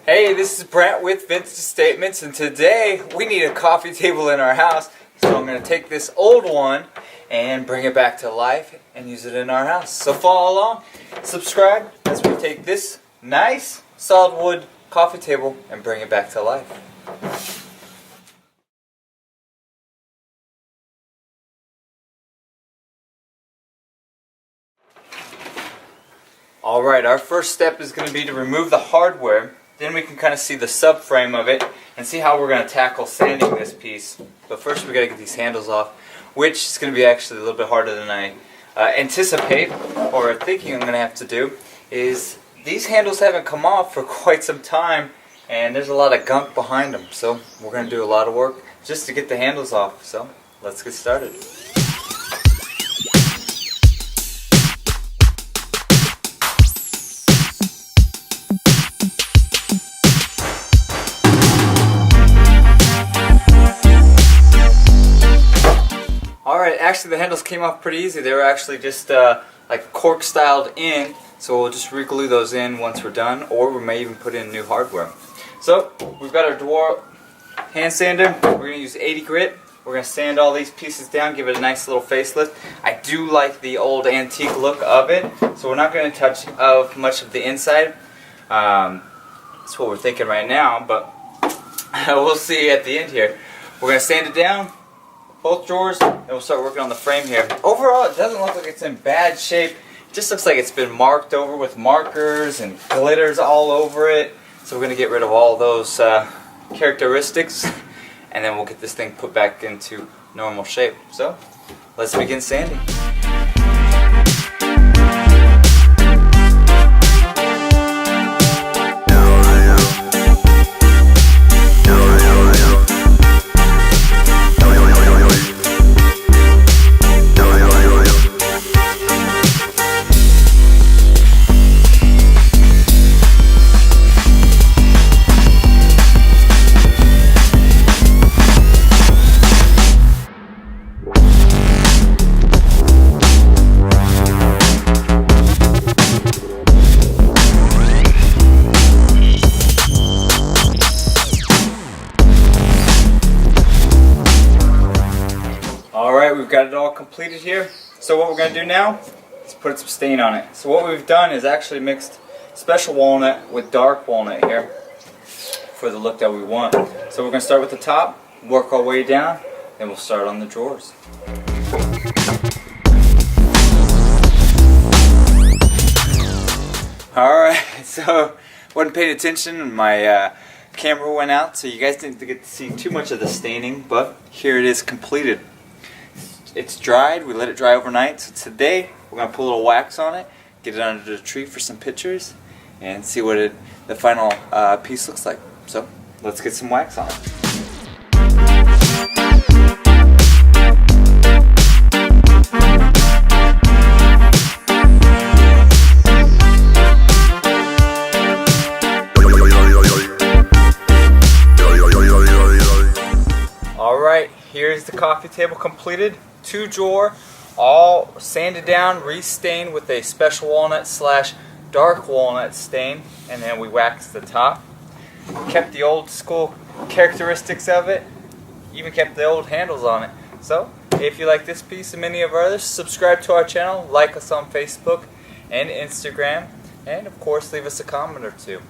Hey, this is Brent with Vintage Statements, and today we need a coffee table in our house. So I'm going to take this old one and bring it back to life and use it in our house. So follow along, subscribe as we take this nice solid wood coffee table and bring it back to life. Alright, our first step is going to be to remove the hardware. Then we can kind of see the subframe of it and see how we're going to tackle sanding this piece. But first we got to get these handles off, which is going to be actually a little bit harder than I anticipate or thinking I'm going to have to do. Is these handles haven't come off for quite some time and there's a lot of gunk behind them. So we're going to do a lot of work just to get the handles off. So let's get started. Alright, actually the handles came off pretty easy. They were actually just like cork styled in, so we'll just re-glue those in once we're done, or we may even put in new hardware. So we've got our Dwar hand sander. We're going to use 80 grit. We're going to sand all these pieces down, give it a nice little facelift. I do like the old antique look of it, so we're not going to touch much of the inside. That's what we're thinking right now, but we'll see at the end here. We're going to sand it down, both drawers, and we'll start working on the frame here. Overall, it doesn't look like it's in bad shape. It just looks like it's been marked over with markers and glitters all over it. So we're going to get rid of all those characteristics, and then we'll get this thing put back into normal shape. So let's begin sanding. Alright, we've got it all completed here. So what we're going to do now is put some stain on it. So what we've done is actually mixed special walnut with dark walnut here for the look that we want. So we're going to start with the top, work our way down, and we'll start on the drawers. Alright, so wasn't paying attention and my camera went out, so you guys didn't get to see too much of the staining, but here it is completed. It's dried, we let it dry overnight, so today we're going to put a little wax on it, get it under the tree for some pictures, and see what the final piece looks like. So let's get some wax on it. Alright, here's the coffee table completed. 2-drawer, all sanded down, re-stained with a special walnut / dark walnut stain, and then we waxed the top. Kept the old school characteristics of it, even kept the old handles on it. So, if you like this piece and many of our others, subscribe to our channel, like us on Facebook and Instagram, and of course leave us a comment or two.